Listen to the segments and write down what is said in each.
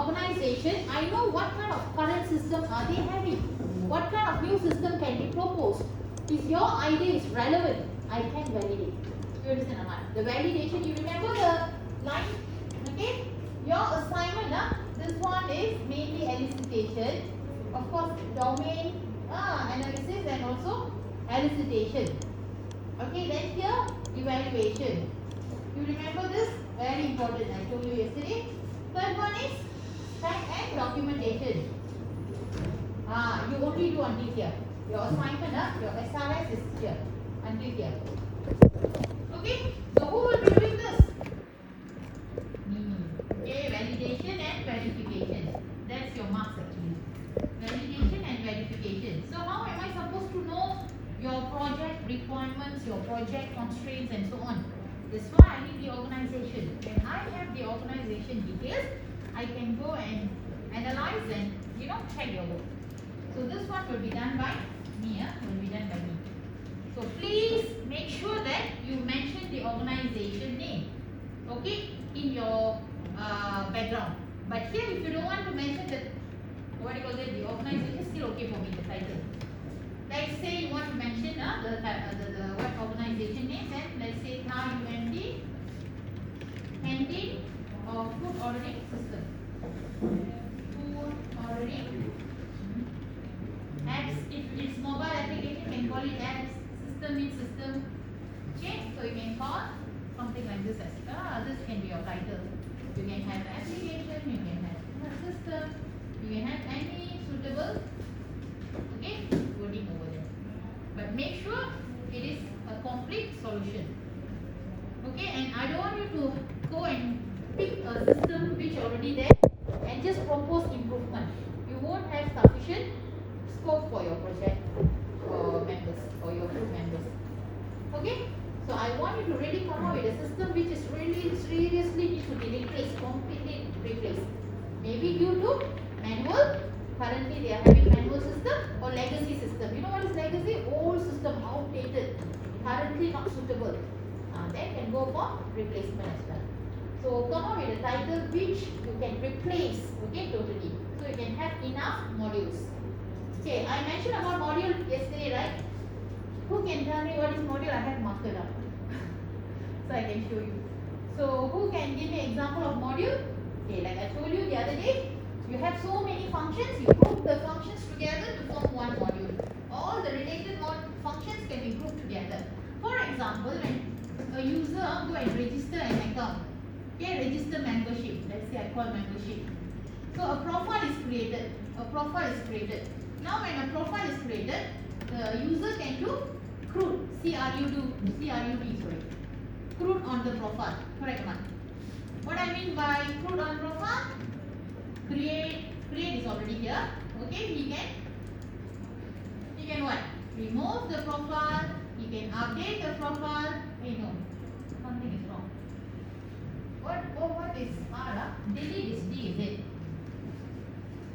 organization, I know what kind of current system are they having. What kind of new system can be proposed. If your idea is relevant, I can validate. You understand or not? The validation, you remember the line? Okay? Your assignment, this one is mainly elicitation. Of course, domain analysis and also elicitation. Okay, then here, evaluation. You remember this? Very important. I told you yesterday. Third one is fact and documentation. You only do until here. Your assignment, your SRS is here. Until here. Okay? So who will be doing this? Me. Okay, validation and verification. That's your marks actually. Validation and verification. So how am I supposed to know your project requirements, your project constraints and so on? That's why I need the organization. When I have the organization details, I can go and analyze and check your work. So this one will be done by me. Will be done by me. So please make sure that you mention the organization name. Okay, in your background. But here, if you don't want to mention the the organization, still okay for me, the title. Let's say you want to mention the what organization name, then let's say UMD, Canteen or Food Ordering System. Food Ordering apps, if it's mobile application, you can call it apps. System means system. Okay, so you can call something like this as this can be your title. You can have application, you can have system, you can have any suitable wording over there. But make sure it is a complete solution. Okay, and I don't want you to go and pick a system which already there and just propose improvement. You won't have sufficient scope for your project members or your group members. Okay, so I want you to really come up with a system which is really seriously need to be replaced, completely replaced. Maybe due to manual. Currently they are having manual system or legacy system. You know what is legacy? Old system, outdated, currently not suitable. Then can go for replacement as well. So come up with a title which you can replace, totally. So you can have enough modules. Okay, I mentioned about module yesterday, right? Who can tell me what is module? I have marked up. So I can show you. So who can give me example of module? Okay, like I told you the other day, you have so many functions, you group the functions together to form one module. All the related functions can be grouped together. For example, when a user go and register an account, register membership. Let's say I call membership. So a profile is created. Now when a profile is created, the user can do CRUD, CRUD on the profile. Correct one. What I mean by CRUD on profile? Create is already here. Okay, he can what? Remove the profile. He can update the profile. Hey, no, something is wrong. What is R? Delete is D, is it?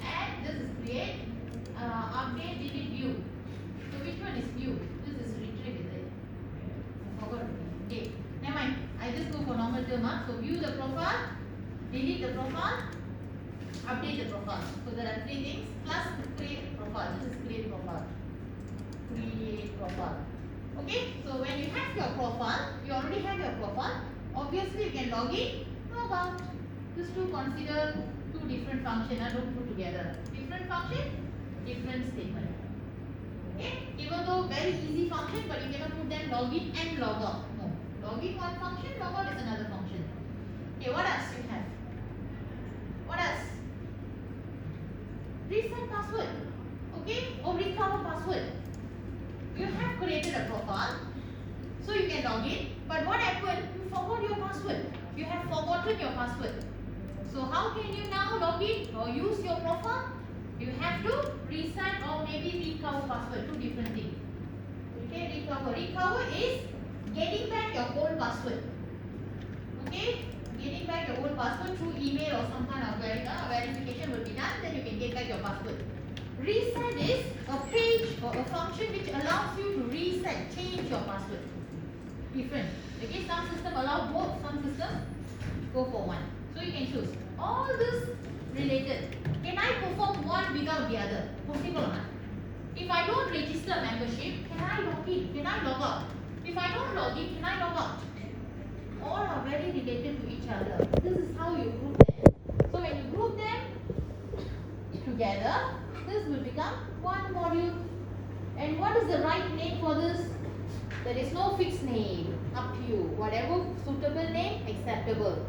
And this is create. Update, delete, view. So which one is view? This is retrieve, is it? I forgot. Okay, never mind. I just go for normal term. So view the profile, delete the profile, update the profile. So there are three things plus create profile. This is create profile. Create profile. Okay, so when you have your profile, you already have your profile. Obviously, you can log in, log out. Just to consider two different functions. Don't put together. Different function, different statement. Okay, even though very easy function, but you cannot put them log in and log out. No, log in one function, log out is another function. Okay, what else you have? What else? Reset password. Okay, or recover password. You have created a profile, so you can log in. But what happened? You forgot your password. You have forgotten your password. So how can you now log in or use your profile? You have to reset or maybe recover password. Two different things. Okay, recover. Recover is getting back your old password. Okay, getting back your old password through email or some kind of verification will be done. Then you can get back your password. Reset is a page or a function which allows you to reset, change your password. Different. Okay, some system allow both, some system go for one. So you can choose. All this related. Can I perform one without the other? Possible or not? If I don't register membership, can I log in? Can I log out? If I don't log in, can I log out? All are very related to each other. This is how you group them. So when you group them together, this will become one module. And what is the right name for this? There is no fixed name. Up to you. Whatever suitable name, acceptable.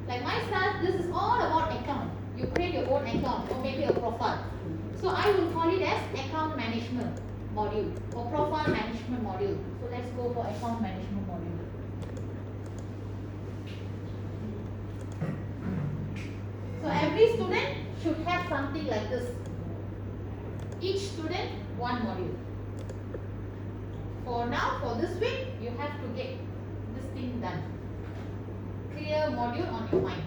Like myself, this is all about account. You create your own account or maybe a profile. So I will call it as account management module or profile management module. So let's go for account management module. So every student should have something like this. Each student, one module. For now, for this week, you have to get this thing done. Clear module on your mind.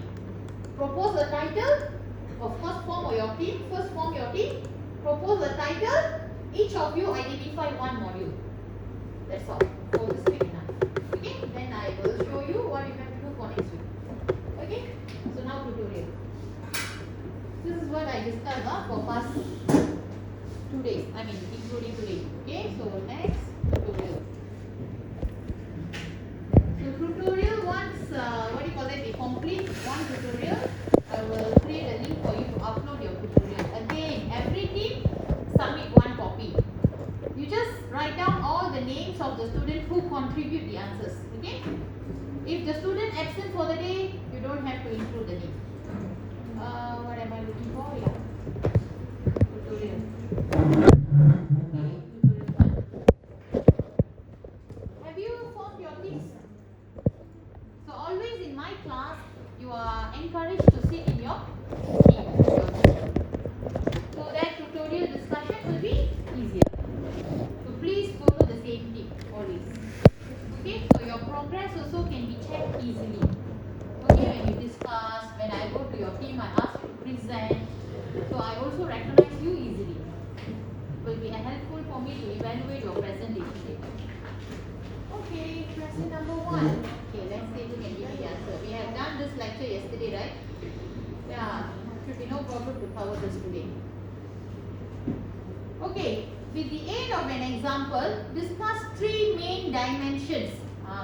Propose a title. Of course, form your team. First, form your team. Propose a title. Each of you identify one module. That's all for this week now. Okay. Then I will show you what you have to do for next week. Okay. So now tutorial. This is what I discussed for past 2 days. I mean, including today. Okay. So next tutorial. So tutorial once what do you call it? We complete one tutorial. I will create a link for you to upload your tutorial. Again, every team submit one copy. You just write down all the names of the students who contribute the answers. Okay? If the student absent for the day, you don't have to include the name. What am I looking for? Yeah. Tutorial. Tutorial 1. Have you formed your teams? So always in my class, you are encouraged to sit in your team. So that tutorial discussion will be easier. So please follow the same team always. Okay, so your progress also can be checked easily. Okay, when you discuss, when I go to your team, I ask you to present. So I also recognize you easily. It will be helpful for me to evaluate your presentation. Okay, question number 1. Okay, let's see if we can give the answer. We have done this lecture yesterday, right? Yeah, should be no problem to cover this today. Okay, with the aid of an example, discuss 3 main dimensions.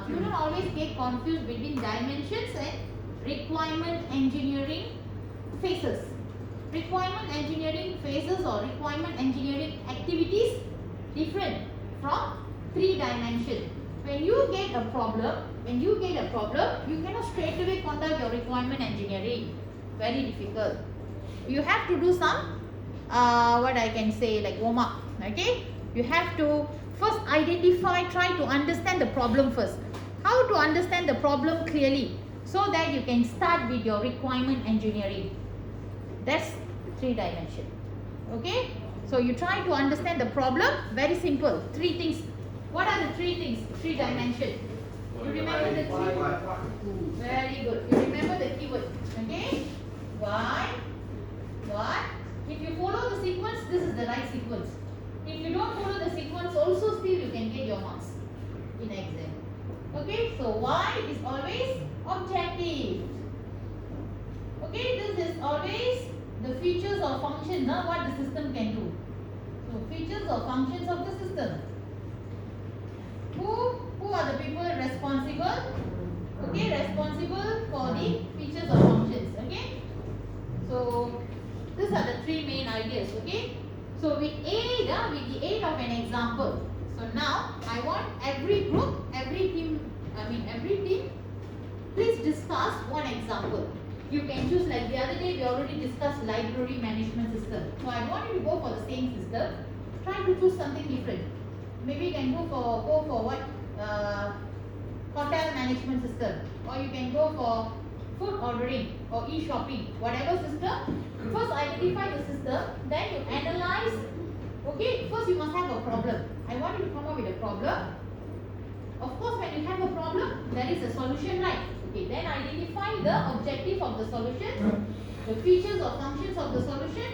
Students always get confused between dimensions and requirement engineering phases. Requirement engineering phases or requirement engineering activities different from 3 dimensions. When you get a problem, you cannot straight away conduct your requirement engineering. Very difficult. You have to do some, what I can say, like warm up. Okay? You have to first identify, try to understand the problem first. How to understand the problem clearly so that you can start with your requirement engineering. That's 3 dimensions. Okay? So you try to understand the problem. Very simple. 3 things. What are the 3 things? 3 dimensions. You remember the 3? Very good. You remember the keyword. Okay? Why? What? If you follow the sequence, this is the right sequence. If you don't follow the sequence, also still you can get your marks in exam. Okay? So why is always objective. Okay? This is always the features or functions, what the system can do. So features or functions of the system. Who are the people responsible? Okay, responsible for the features or functions. Okay. So these are the 3 main ideas. Okay. So with the aid of an example. So now I want every group, every team, please discuss one example. You can choose, like the other day we already discussed library management system. So I want you to go for the same system. Try to choose something different. Maybe you can go for what hotel management system, or you can go for food ordering or e-shopping, whatever system. First identify the system, then you analyze. Okay, first you must have a problem. I want you to come up with a problem. Of course, when you have a problem, there is a solution, right? Okay, then identify the objective of the solution, the features or functions of the solution,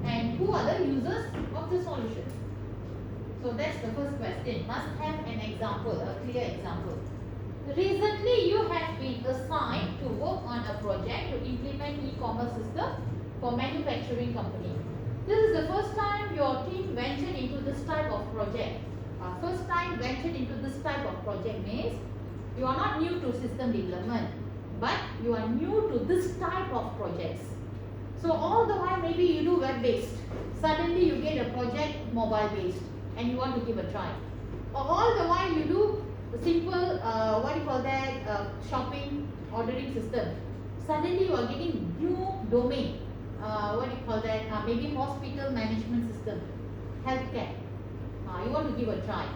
and who are the users of the solution. So that's the first question. Must have an example, a clear example. Recently, you have been assigned to work on a project to implement e-commerce system for manufacturing company. This is the first time your team ventured into this type of project. First time ventured into this type of project means you are not new to system development, but you are new to this type of projects. So all the while maybe you do web-based, suddenly you get a project mobile-based and you want to give a try. Or all the while you do simple, shopping, ordering system. Suddenly you are getting new domain, maybe hospital management system, healthcare. You want to give a try.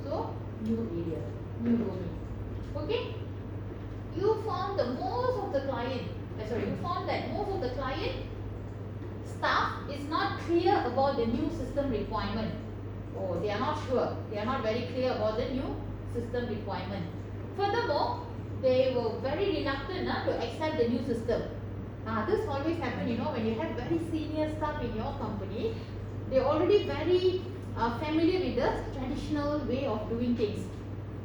So, new area, new domain. Okay? You found that most of the client staff is not clear about the new system requirement. Oh, they are not sure. They are not very clear about the new system requirement. Furthermore, they were very reluctant to accept the new system. This always happens, when you have very senior staff in your company, they're already very familiar with the traditional way of doing things.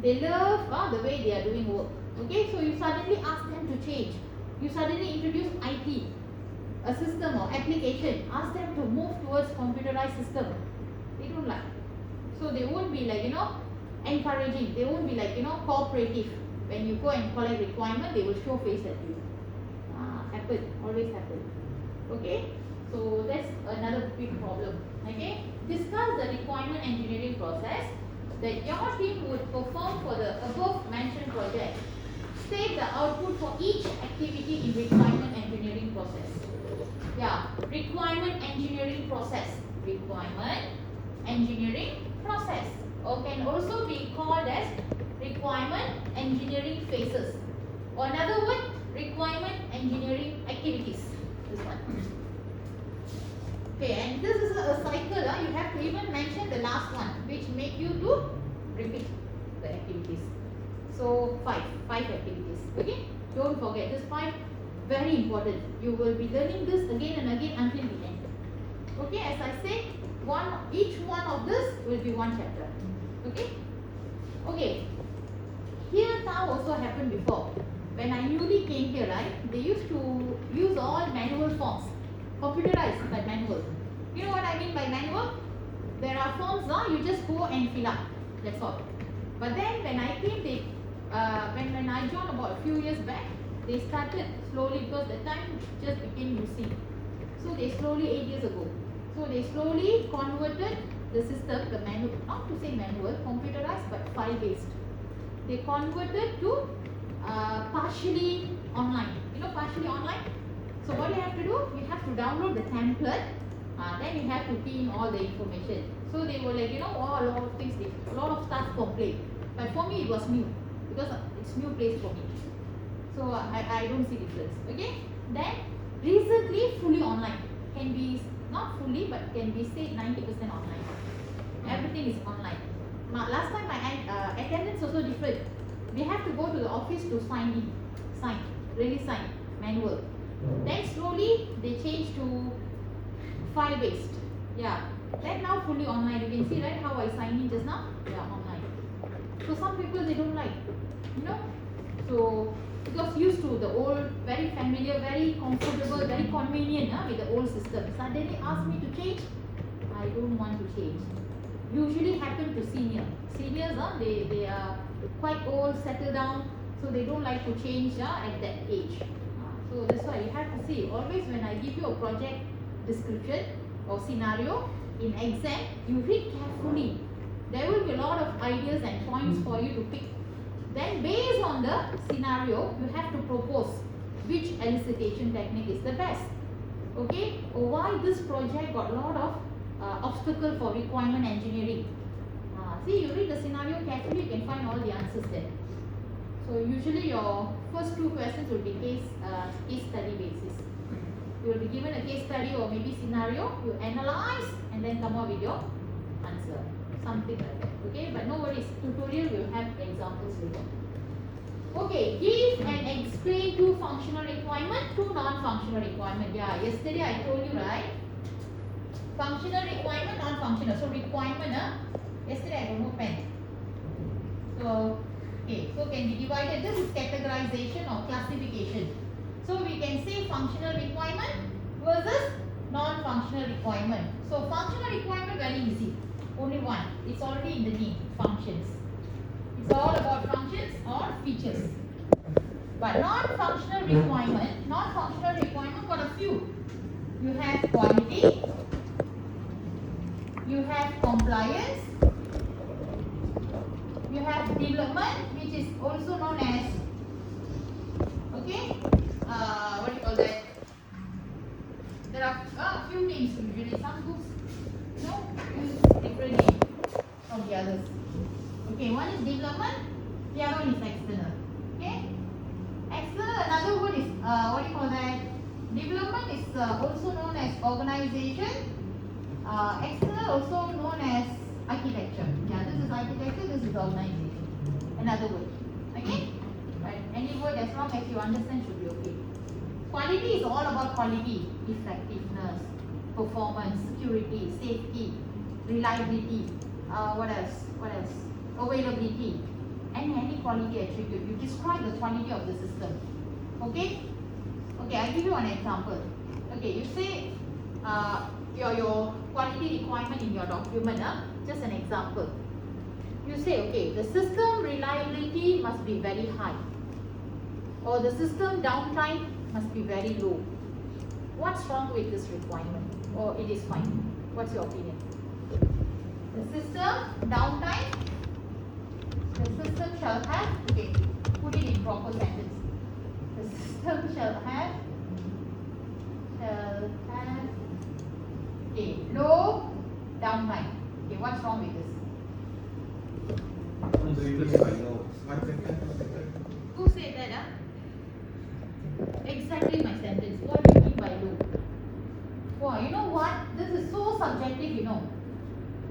They love the way they are doing work. Okay, so you suddenly ask them to change. You suddenly introduce IT, a system or application, ask them to move towards computerized system. They don't like. So they won't be encouraging. They won't be cooperative. When you go and collect requirement, they will show face at you. Always happen. Okay, so that's another big problem. Okay, discuss the requirement engineering process that your team would perform for the above mentioned project. State the output for each activity in requirement engineering process. Yeah, requirement engineering process. Requirement engineering process, or can also be called as requirement engineering phases, or another word, requirement engineering activities. This one. Okay, and this is a cycle. You have to even mention the last one, which make you to repeat the activities. So five activities. Okay, don't forget this 5. Very important. You will be learning this again and again until the end. Okay, as I said, each one of this will be one chapter. Okay. Okay. Here now also happened before. When I newly came here, right, they used to use all manual forms, computerized but manual. You know what I mean by manual? There are forms, you just go and fill up. That's all. But then when I came, when I joined about a few years back, they started slowly, because the time just became UC. So they slowly, 8 years ago. So they slowly converted the system, the manual, not to say manual, computerized but file-based. They converted to partially online. You know partially online? So what you have to do? You have to download the template. Then you have to key in all the information. So they were like, a lot of things, a lot of stuff complained. But for me, it was new because it's new place for me. So I don't see difference. Okay. Then recently, fully online can be not fully, but can be say 90% online. Everything is online. Last time my attendance also different. We have to go to the office to sign, manual. Then slowly they change to file-based. Yeah. Then now fully online. You can see right how I sign in just now. Yeah, online. So some people they don't like, So because used to the old, very familiar, very comfortable, very convenient with the old system. Suddenly ask me to change. I don't want to change. Usually happen to seniors. Seniors, they are quite old, settled down, so they don't like to change at that age. So that's why you have to see. Always when I give you a project description or scenario in exam, you read carefully. There will be a lot of ideas and points for you to pick. Then based on the scenario, you have to propose which elicitation technique is the best. Okay, or why this project got a lot of obstacle for requirement engineering. See, you read the scenario carefully, you can find all the answers there. So usually your first 2 questions will be case study basis. You will be given a case study or maybe scenario, you analyze and then come up with your answer. Something like that. Okay, but no worries, tutorial will have examples later. Okay, give and explain 2 functional requirement, 2 non-functional requirement. Yeah, yesterday I told you, right? Functional requirement, non-functional. So requirement, yesterday I don't know pen. So, okay, so can be divided. This is categorization or classification. So we can say functional requirement versus non-functional requirement. So functional requirement very easy. Only one. It's already in the name. Functions. It's all about functions or features. But non-functional requirement got a few. You have quality. You have compliance. You have development, which is also known as, okay, what do you call that? There are a few names usually. Some books, use different names from the others. Okay, one is development, the other one is external. Okay, external. Another word is what do you call that? Development is also known as organization. External also known as architecture. Yeah, this is architecture, this is organization. Another word. Okay? But any word as long as you understand should be okay. Quality is all about quality, effectiveness, performance, security, safety, reliability. What else? Availability. Any quality attribute. You describe the quality of the system. Okay? Okay, I'll give you an example. Okay, you say your quality requirement in your document, just an example. You say, okay, the system reliability must be very high, or the system downtime must be very low. What's wrong with this requirement? Or it is fine? What's your opinion? The system downtime, the system shall have, okay, put it in proper sentence. The system shall have, okay, low downtime. Okay, what's wrong with this? Who said that? Exactly my sentence. What do you mean by low? Wow, you know what? This is so subjective,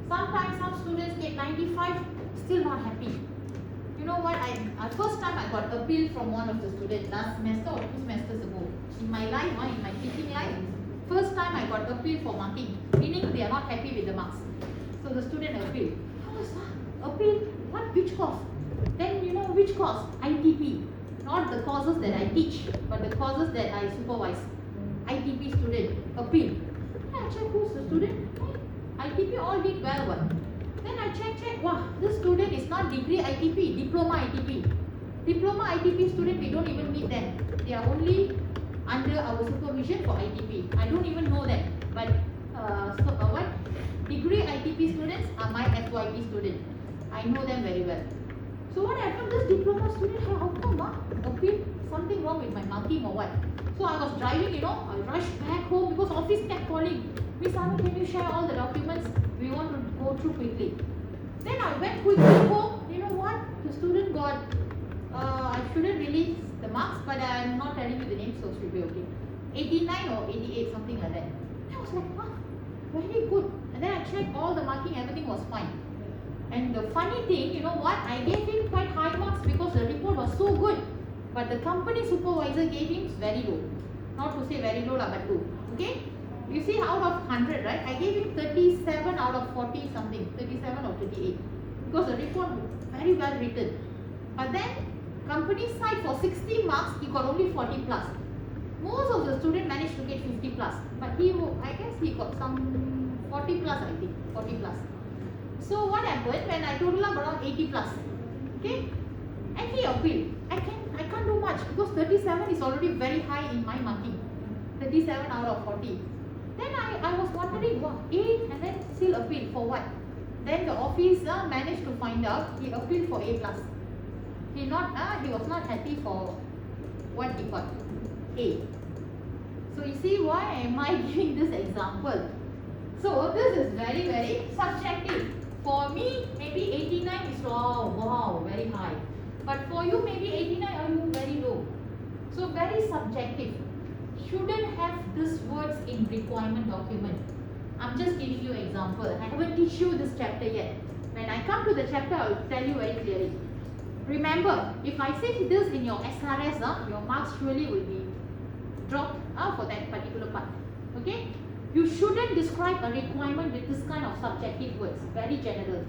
Sometimes some students get 95, still not happy. You know what? First time I got appeal from one of the students last semester or 2 semesters ago. In my life, in my teaching life, first time I got appeal for marking, meaning they are not happy with the marks. So the student appealed. How was that? Appeal? What? Which course? Then you know which course? ITP. Not the courses that I teach, but the courses that I supervise. ITP student appeal. Then I check who's the student. ITP all did well. Then I check. Wow, this student is not degree ITP, diploma ITP. Diploma ITP student, we don't even meet them. They are only under our supervision for ITP. I don't even know them. But degree ITP students are my FYP student. I know them very well. So what happened? This diploma student, how come? Appeal, something wrong with my marking or what? So I was driving, I rushed back home because office kept calling. Miss Anu, can you share all the documents? We want to go through quickly. Then I went quickly home. You know what? The student got, I shouldn't release the marks, but I'm not telling you the name, so it should be okay. 89 or 88, something like that. I was like, very good. And then I checked all the marking, everything was fine. And the funny thing, you know what? I gave him quite high marks because the report was so good. But the company supervisor gave him very low. Not to say very low, but 2. Okay? You see, out of 100, right? I gave him 37 out of 40 something. 37 or 38. Because the report was very well written. But then, company side for 60 marks, he got only 40 plus. Most of the students managed to get 50 plus. But I guess he got some 40 plus, I think. 40 plus. So what happened when I total up around 80 plus? Okay? And he appealed. I can't do much because 37 is already very high in my marking. 37 out of 40. Then I was wondering, what, 8 and then still appeal for what? Then the officer managed to find out he appealed for A plus. He was not happy for what he got, A. So you see, why am I giving this example? So this is very, very subjective. For me, maybe 89 is wow, very high. But for you, maybe 89 are you very low. So very subjective. Shouldn't have these words in requirement document. I'm just giving you example. I haven't teach you this chapter yet. When I come to the chapter, I will tell you very clearly. Remember, if I say this in your SRS, your marks surely will be dropped for that particular part. Okay? You shouldn't describe a requirement with this kind of subjective words. Very general.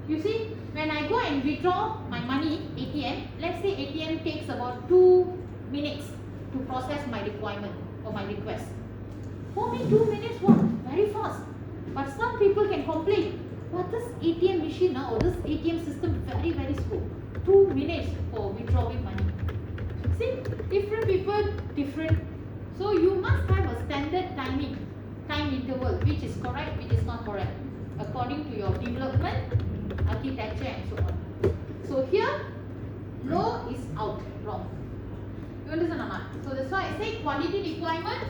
You see, when I go and withdraw my money, ATM, let's say ATM takes about 2 minutes to process my requirement or my request. For me, 2 minutes, what? Very fast. But some people can complain. But this ATM machine now, this ATM system, very, very slow. 2 minutes for withdrawing money. See, different people, different. So you must have a standard time interval, which is correct, which is not correct, according to your development, architecture, and so on. So here, no is out, wrong. You understand or not? So that's why I say quality requirement.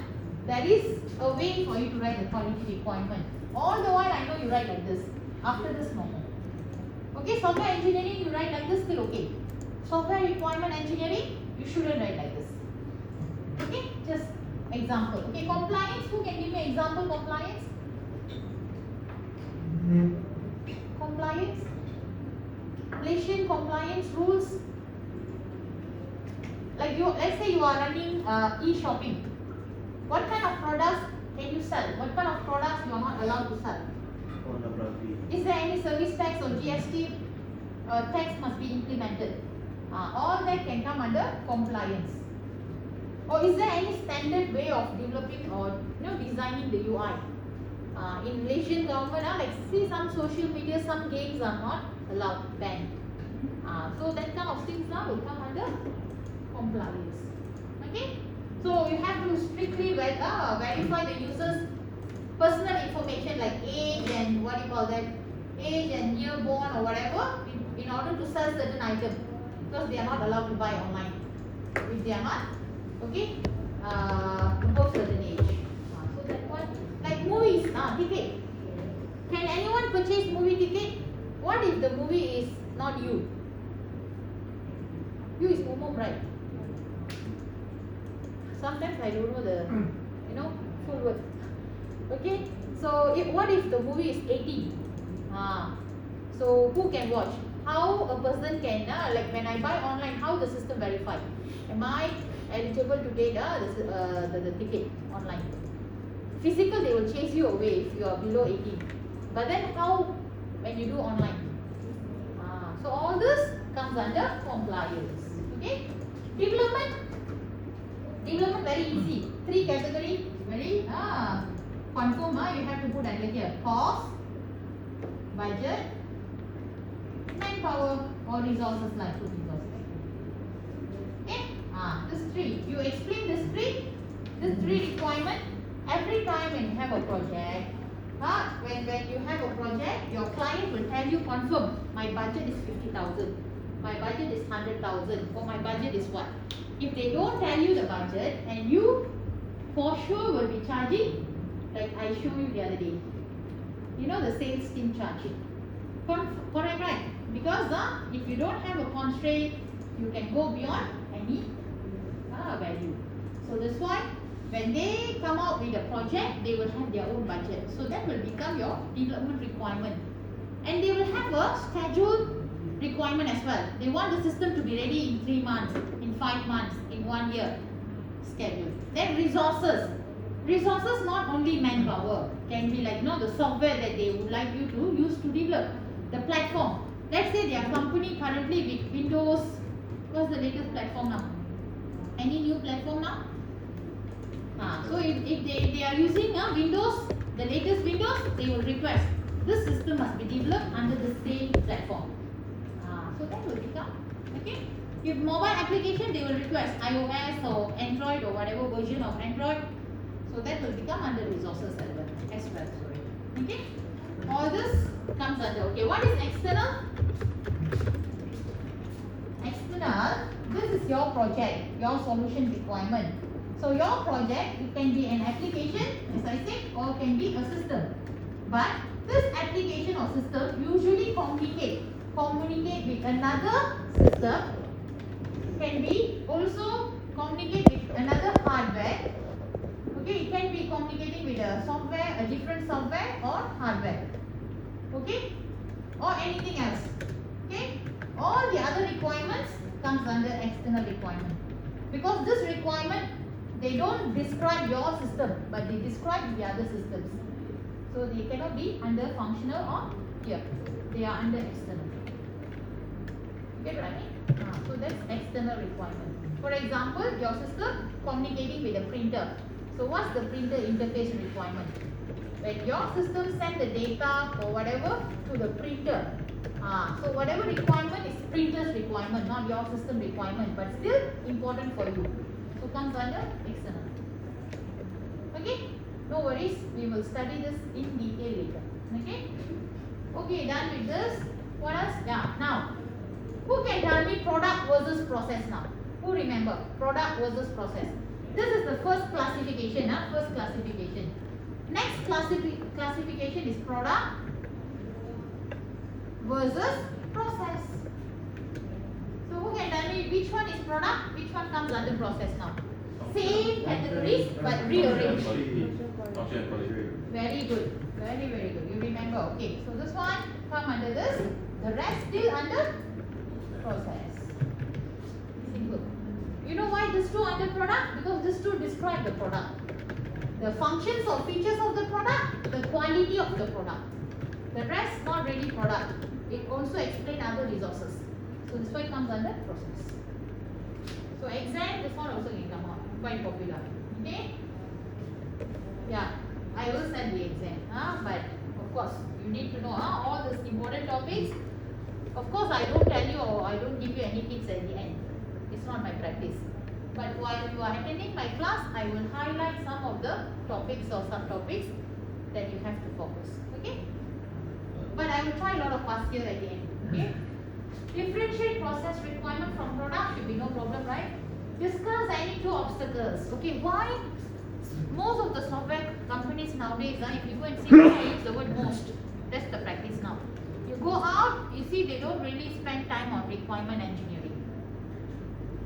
There is a way for you to write the quality requirement. All the while I know you write like this. After this, no more. Okay, software engineering, you write like this, still okay. Software requirement engineering, you shouldn't write like this. Okay, just example. Okay, compliance, who can give me example compliance? Compliance? Malaysian compliance rules. Like you, let's say you are running e-shopping. What kind of products can you sell? What kind of products you are not allowed to sell? Is there any service tax or GST tax must be implemented? All that can come under compliance. Or is there any standard way of developing or designing the UI? In Malaysian government, like see some social media, some games are not allowed, banned. So that kind of things now will come under compliance. Okay? So you have to strictly verify the user's personal information like age and what you call that, age and year born or whatever in order to sell certain items, because they are not allowed to buy online if they are not above certain age. So that one, like movies, ticket. Can anyone purchase movie ticket? What if the movie is not you? You is umum, right? Sometimes I don't know the full word. Okay, so what if the movie is 18? So who can watch? How a person can like when I buy online, how the system verify? Am I eligible to get the ticket online? Physical, they will chase you away if you are below 18. But then how when you do online? So all this comes under compliance. Okay, development very easy. 3 category, very confirm. You have to put under here cost, budget, manpower or resources like food resources. Okay, this 3. You explain this 3 requirement every time when you have a project. When you have a project, your client will tell you confirm my budget is 50,000, my budget is 100,000, or my budget is what. If they don't tell you the budget, and you for sure will be charging, like I showed you the other day, the sales team charging. Correct, right? Because if you don't have a constraint, you can go beyond any value. So that's why when they come out with a project, they will have their own budget. So that will become your development requirement. And they will have a scheduled requirement as well. They want the system to be ready in 3 months, in 5 months, in 1 year schedule. Then resources. Resources not only manpower, can be like the software that they would like you to use to develop. The platform. Let's say their company currently with Windows. What's the latest platform now? Any new platform now? So if they are using Windows, the latest Windows, they will request this system must be developed under the same platform. So that will become, okay. If mobile application, they will request iOS or Android or whatever version of Android. So that will become under resources as well. Okay. All this comes under. Okay. What is external? External. This is your project, your solution requirement. So your project, it can be an application, as I said, or can be a system. But this application or system usually communicate with another system, can be also communicate with another hardware. Okay, it can be communicating with a software, a different software or hardware. Okay, or anything else. Okay, all the other requirements comes under external requirement, because this requirement, they don't describe your system, but they describe the other systems. So they cannot be under functional or here. They are under external. Get what I mean? So that's external requirement. For example, your system communicating with a printer. So what's the printer interface requirement? When your system send the data or whatever to the printer, so whatever requirement is printer's requirement, not your system requirement, but still important for you. So comes under external. Okay? No worries, we will study this in detail later. Okay? Okay, done with this. What else? Yeah, now, who can tell me product versus process now? Who remember? Product versus process. This is the first classification, first classification. Next classification is product versus process. So who can tell me which one is product, which one comes under process now? Same categories but rearranged. Very good. Very, very good. You remember. Okay. So this one come under this. The rest still under process. Simple. You know why this two under product? Because this two describe the product. The functions or features of the product, the quality of the product. The rest not really product. It also explain other resources. So this one comes under process. So exam, this one also can come out. Quite popular. Okay? Yeah. I will send the exam. But of course, you need to know all these important topics. Of course, I don't tell you or I don't give you any tips at the end. It's not my practice. But while you are attending my class, I will highlight some of the topics or subtopics that you have to focus. Okay? But I will try a lot of past here at the end. Okay? Differentiate process requirement from product should be no problem, right? Discuss any two obstacles. Okay, why? Most of the software companies nowadays, if you go and see, I use the word most. That's the practice now. You go out, you see they don't really spend time on requirement engineering.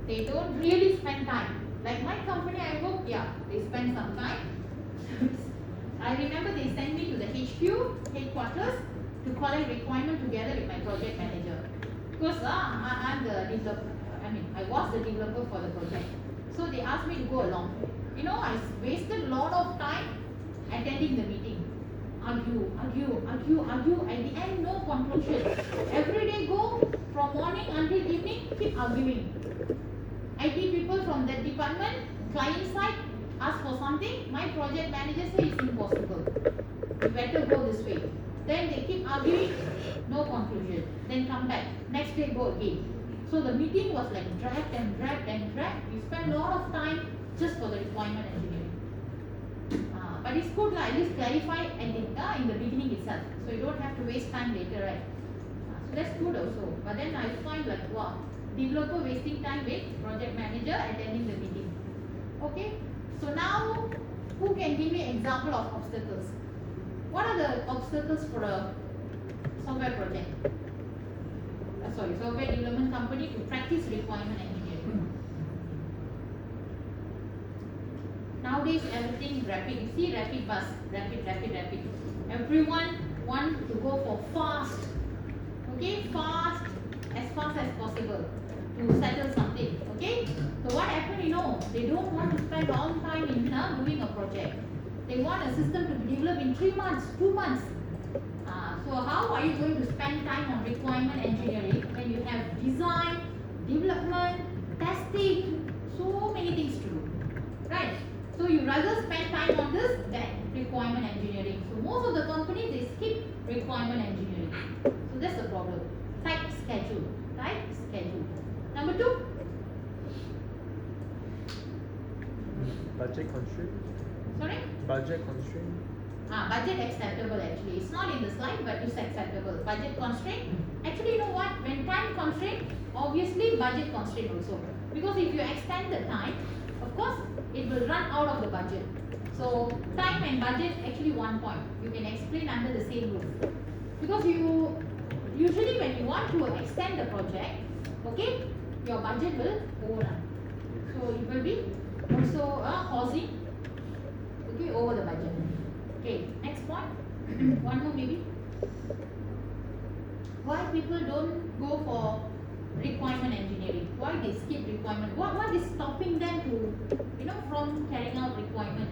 They don't really spend time. Like my company I work, yeah, they spend some time. I remember they sent me to the HQ, headquarters, to collect requirement together with my project manager. Because I'm the developer, I was the developer for the project. So they asked me to go along. You know, I wasted a lot of time attending the meeting. Argue. At the end, no conclusion. Every day go from morning until evening, keep arguing. IT people from that department, client side, ask for something. My project manager says it's impossible. You better go this way. Then they keep arguing, no conclusion. Then come back. Next day go again. So the meeting was like dragged and dragged and dragged. We spent a lot of time just for the requirement engineering. But it's good, at least clarify in the beginning itself. So you don't have to waste time later, right? So that's good also. But then I find like, wow, developer wasting time with project manager attending the meeting. Okay? So now, who can give me an example of obstacles? What are the obstacles for a software project? Software development company to practice requirement engineering. Nowadays everything rapid. You see rapid bus, rapid. Everyone want to go for fast. Okay, fast as possible to settle something. Okay. So what happened? They don't want to spend long time in doing a project. They want a system to be developed in 3 months, 2 months. So how are you going to spend time on requirement engineering when you have design, development, testing, so many things to do, right? So you rather spend time on this than requirement engineering. So most of the companies, they skip requirement engineering. So that's the problem. Tight schedule. Number 2. Budget constraint. Sorry? Budget constraint. Budget acceptable actually. It's not in the slide, but it's acceptable. Budget constraint. Actually, you know what? When time constraint, obviously budget constraint also. Because if you extend the time, of course, it will run out of the budget. So time and budget actually one point. You can explain under the same roof. Because you usually when you want to extend the project, okay, your budget will overrun. So it will be also causing over the budget. Okay, next point. One more maybe. Why people don't go for requirement engineering? Why they skip requirement? What is stopping them to, from carrying out requirement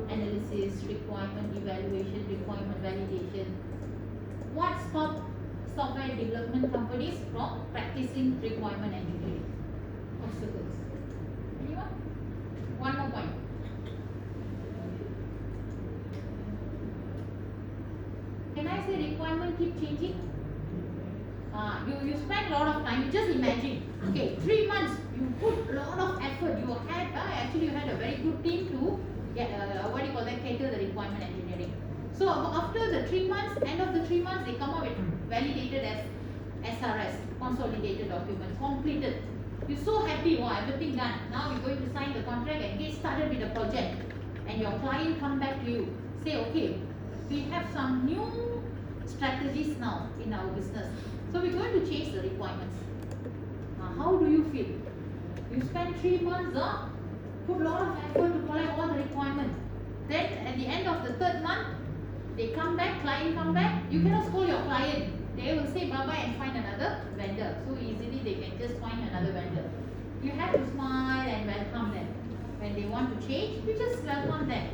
analysis, requirement evaluation, requirement validation? What stops software development companies from practicing requirement engineering? Obstacles. Anyone? One more point. keep changing? You spend a lot of time. You just imagine. Okay, 3 months. You put a lot of effort. You had actually you had a very good team to get what do you call that? Cater the requirement engineering. So after the 3 months, end of the 3 months, they come up with validated as SRS, consolidated document, completed. You're so happy, wow, everything done. Now you're going to sign the contract and get started with the project. And your client come back to you, say, okay, we have some new strategies now in our business. So we're going to change the requirements. How do you feel? You spend 3 months, put a lot of effort to collect all the requirements. Then at the end of the 3rd month, they come back, client come back, you cannot scold your client. They will say bye-bye and find another vendor. So easily they can just find another vendor. You have to smile and welcome them. When they want to change, you just welcome them.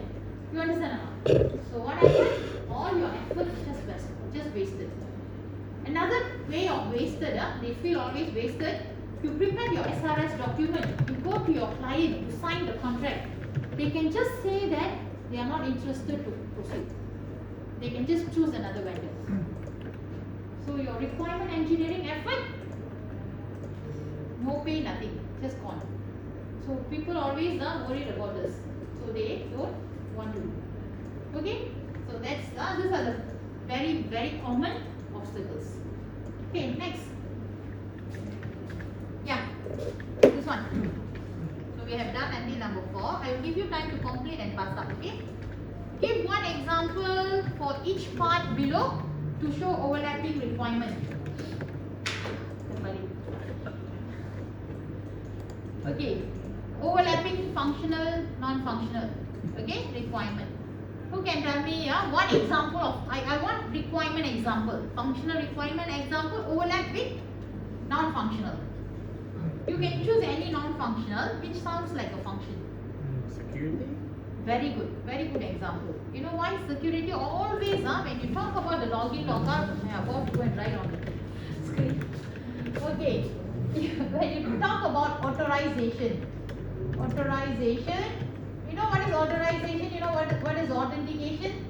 You understand or not? So what happened? All your effort is just wasted. Another way of wasted, they feel always wasted. You prepare your SRS document, you go to your client, you sign the contract. They can just say that they are not interested to proceed. They can just choose another vendor. So your requirement engineering effort, no pay, nothing, just gone. So people always are worried about this. So they don't want to do. Okay? So that's these are the very, very common obstacles. Okay, next. Yeah, this one. So we have done until number 4. I will give you time to complete and pass up. Okay? Give one example for each part below to show overlapping requirement. Okay, overlapping functional, non-functional. Okay, requirement. Who can tell me one example of, I want requirement example, functional requirement example, overlap with non-functional. You can choose any non-functional which sounds like a function. Security? Very good example. You know why? Security always, when you talk about the login, logout, I am about to go and write on the screen. Okay, when you talk about authorization, you know what is authorization? You know what is authentication?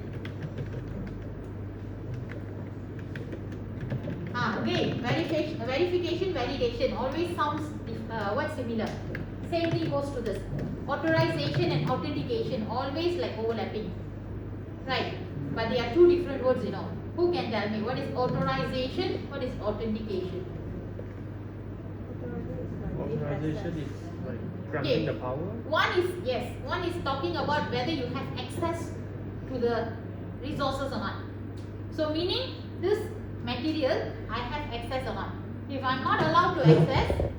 Again, verification, validation always sounds similar. Same thing goes to this. Authorization and authentication always like overlapping, right? But they are two different words, you know. Who can tell me what is authorization? What is authentication? Authorization is like granting the power. One is talking about whether you have access to the resources or not. So meaning this material I have access or not. If I'm not allowed to access,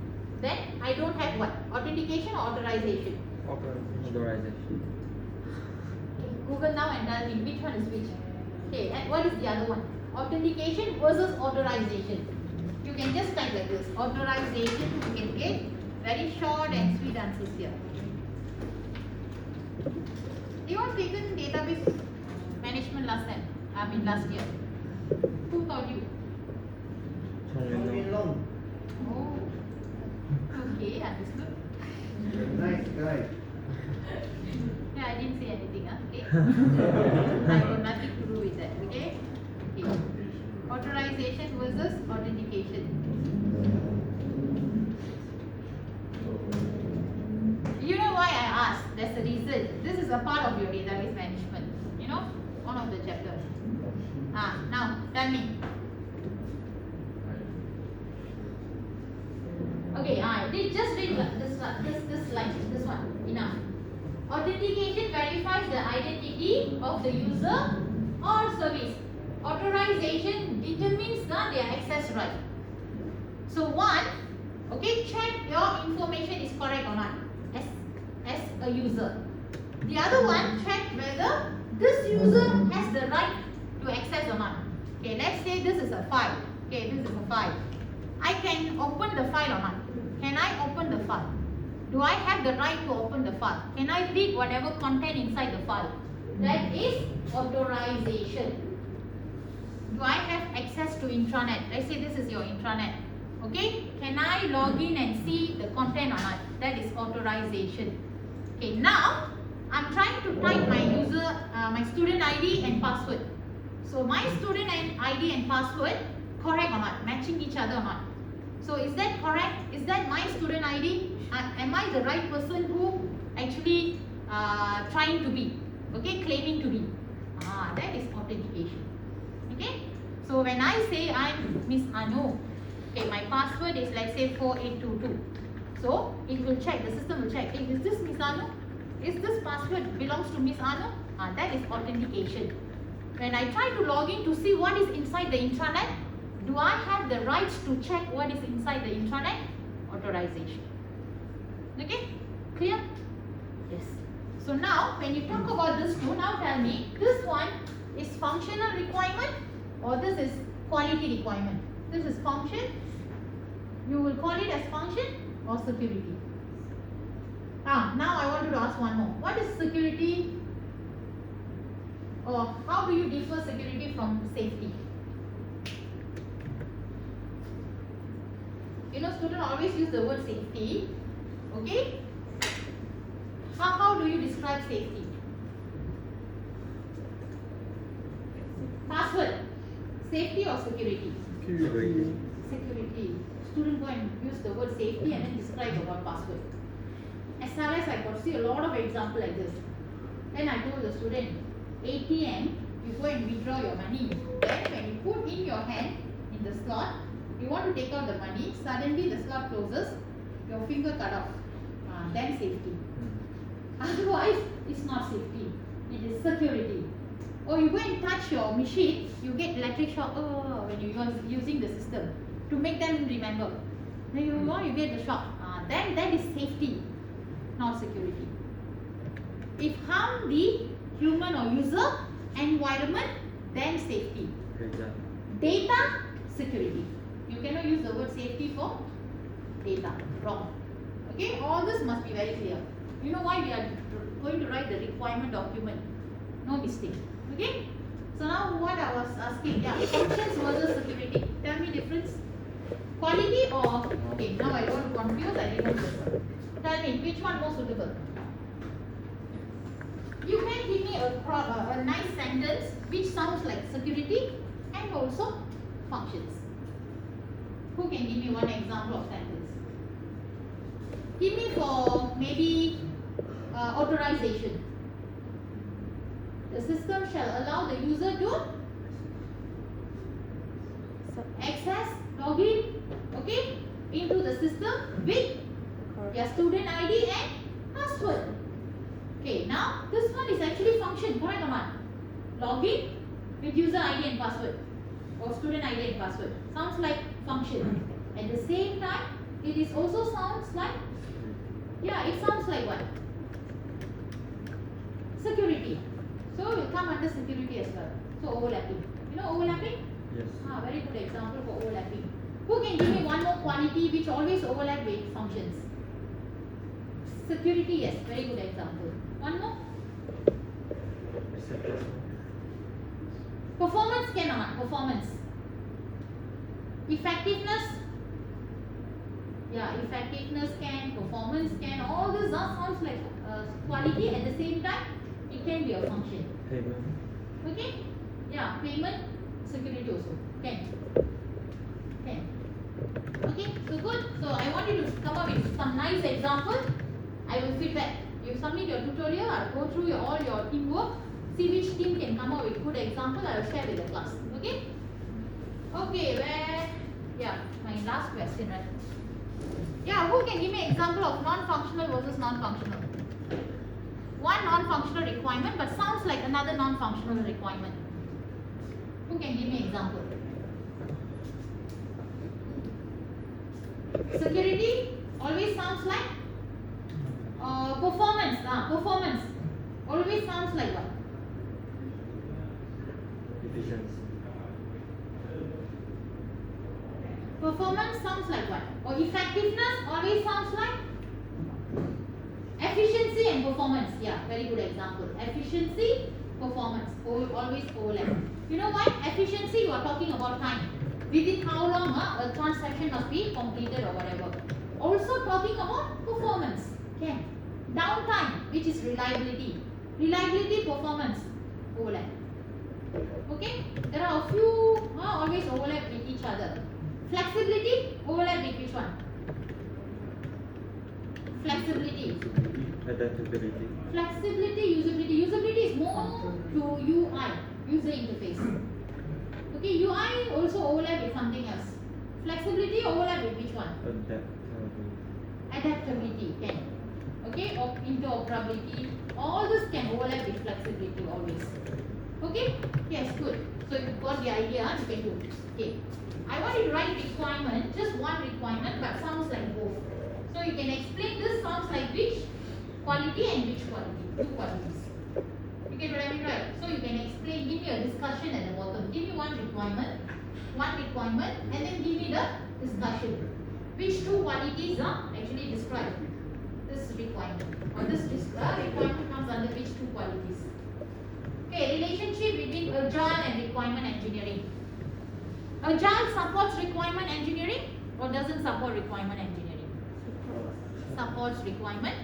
then I don't have what? Authentication or authorization? Authorization. Okay, Google now and tell me which one is which. Okay, and what is the other one? Authentication versus authorization. You can just type like this. Authorization, you can get very short and sweet answers here. You have taken database management last year. Who taught you? Oh, okay, understood. Nice guy. Yeah, I didn't say anything, okay? I got nothing to do with that, okay? Okay. Authorization versus authentication. You know why I asked? There's a reason. This is a part of your database management. You know, one of the chapters. Now tell me. Okay, just read this line. This one. Enough. Authentication verifies the identity of the user or service. Authorization determines their access right. So one, okay, check your information is correct or not as a user. The other one, check whether this user has the right to access or not. Okay, let's say this is a file. Okay, this is a file. I can open the file or not? Can I open the file? Do I have the right to open the file? Can I read whatever content inside the file? That is authorization. Do I have access to intranet? Let's say this is your intranet. Okay, can I log in and see the content or not? That is authorization. Okay, now I'm trying to type my student ID and password. So my student and ID and password correct or not? Matching each other or not? So is that correct? Is that my student ID? Am I the right person who actually trying to be? Okay, claiming to be. That is authentication. Okay. So when I say I'm Miss Anu, okay, my password is like say 4822. So it will check, the system will check, hey, is this Miss Anu? Is this password belongs to Miss Anu? That is authentication. When I try to log in to see what is inside the intranet, do I have the rights to check what is inside the intranet? Authorization. Okay, clear? Yes. So now when you talk about this two, now tell me, this one is functional requirement or this is quality requirement? This is function. You will call it as function or security. Now I wanted to ask one more. What is security, or how do you differ security from safety? You know, students always use the word safety. Okay? How do you describe safety? Password. Safety or security? Security. Security. Student go and use the word safety and then describe about password. As far as I got see a lot of example like this. Then I told the student, ATM, you go and withdraw your money. Then when you put in your hand in the slot, you want to take out the money, suddenly the slot closes, your finger cut off. Then safety. Otherwise, it's not safety. It is security. Or you go and touch your machine, you get electric shock when you are using the system to make them remember. Then you get the shock. Then that is safety, not security. If harm the human or user environment, then safety. Data, security. You cannot use the word safety for data. Wrong. Okay, all this must be very clear. You know why we are going to write the requirement document. No mistake. Okay. So now what I was asking, functions versus security. Tell me difference. Quality or okay. Now I don't want to confuse. I remove this one. Tell me which one more suitable. You can give me a nice sentence which sounds like security and also functions. Who can give me one example of sentence? Give me for maybe authorization. The system shall allow the user to access, login, okay, into the system with your student ID and password. Okay, now this one is actually function, correct or not? Login with user ID and password or student ID and password. Sounds like function. At the same time, it is also sounds like, it sounds like what? Security. So it will come under security as well. So overlapping. You know overlapping? Yes. Very good example for overlapping. Who can give me one more quality which always overlap with functions? Security, yes, very good example. One more? Performance can or not? Performance. Effectiveness. Effectiveness can, performance can, all this sounds like quality. At the same time, it can be a function. Payment. Okay? Payment, security also. Can. Okay, so good. So I want you to come up with some nice example. I will feedback. You submit your tutorial, I'll go through all your teamwork, see which team can come up with good example, I will share with the class. Okay? Okay, my last question, right? Who can give me example of non-functional versus non-functional? One non-functional requirement but sounds like another non-functional requirement. Who can give me example? Security always sounds like performance. Performance always sounds like what? Efficiency. Performance sounds like what? Or effectiveness always sounds like efficiency and performance. Very good example. Efficiency, performance always overlap. You know why? Efficiency, you are talking about time. Within how long a transaction must be completed or whatever. Also talking about performance. Okay. Downtime, which is reliability. Reliability, performance, overlap. Okay, there are a few always overlap with each other. Flexibility overlap with which one? Flexibility. Adaptability. Flexibility, usability. Usability is more to UI, user interface. Okay, UI also overlap with something else. Flexibility overlap with which one? Adaptability can. Okay, or interoperability. All this can overlap with flexibility always. Okay, yes, good. So you got the idea, you can do. Okay, I want you to write requirement, just one requirement, but sounds like both. So you can explain this sounds like which quality and which quality, two qualities. You get what I mean, right? So you can explain, give me a discussion at the bottom. Give me one requirement, and then give me the discussion. Which two qualities are actually described? This requirement, or this requirement comes under which two qualities? Okay, relationship between agile and requirement engineering. Agile supports requirement engineering or doesn't support requirement engineering? Supports requirement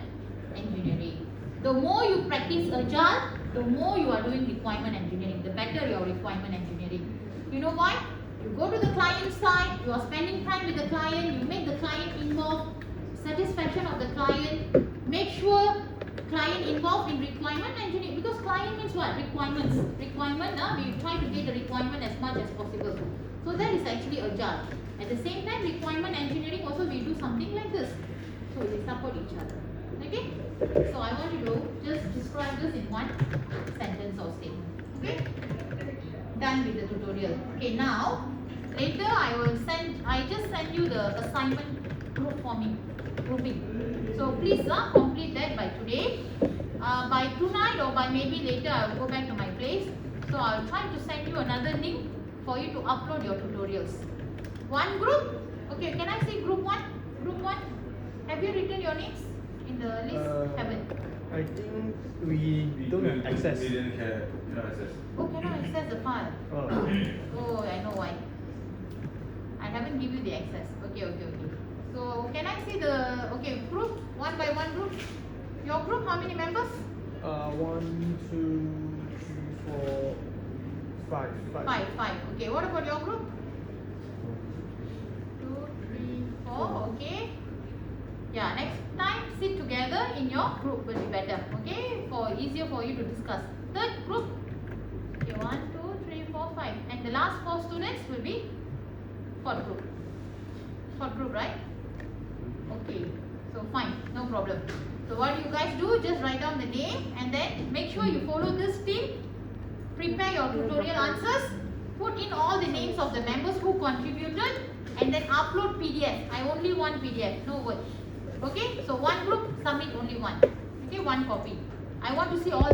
engineering. The more you practice agile, the more you are doing requirement engineering, the better your requirement engineering. You know why? You go to the client side, you are spending time with the client, you make the client involved, satisfaction of the client, make sure client involved in requirement engineering, because client means what? Requirements. Requirement, we try to get the requirement as much as possible. So that is actually agile. At the same time, requirement engineering also we do something like this. So they support each other. Okay? So I want you to just describe this in one sentence or statement. Okay? Done with the tutorial. Okay, now later I just send you the assignment group forming, grouping. So please complete that by today. By tonight or by maybe later I will go back to my place. So I'll try to send you another link for you to upload your tutorials. One group. Okay, can I see group 1? Group 1. Have you written your names in the list? Haven't. I think we don't have access. We didn't cannot access. Oh, cannot access the file. Oh. Oh, I know why. I haven't given you the access. Okay. So can I see the group one by one group? Your group, how many members? 1, 2, 3, 4, 5. Five. Okay. What about your group? 2, 3, 4. Okay. Yeah. Next time, sit together in your group will be better. Okay. For easier for you to discuss. Third group. Okay. 1, 2, 3, 4, 5. And the last 4 students will be fourth group. Fourth group, right? Okay. So fine. No problem. So what you guys do, just write down the name and then make sure you follow this team. Prepare your tutorial answers. Put in all the names of the members who contributed and then upload PDF. I only want PDF, no word. Okay, so one group, submit only one. Okay, one copy. I want to see all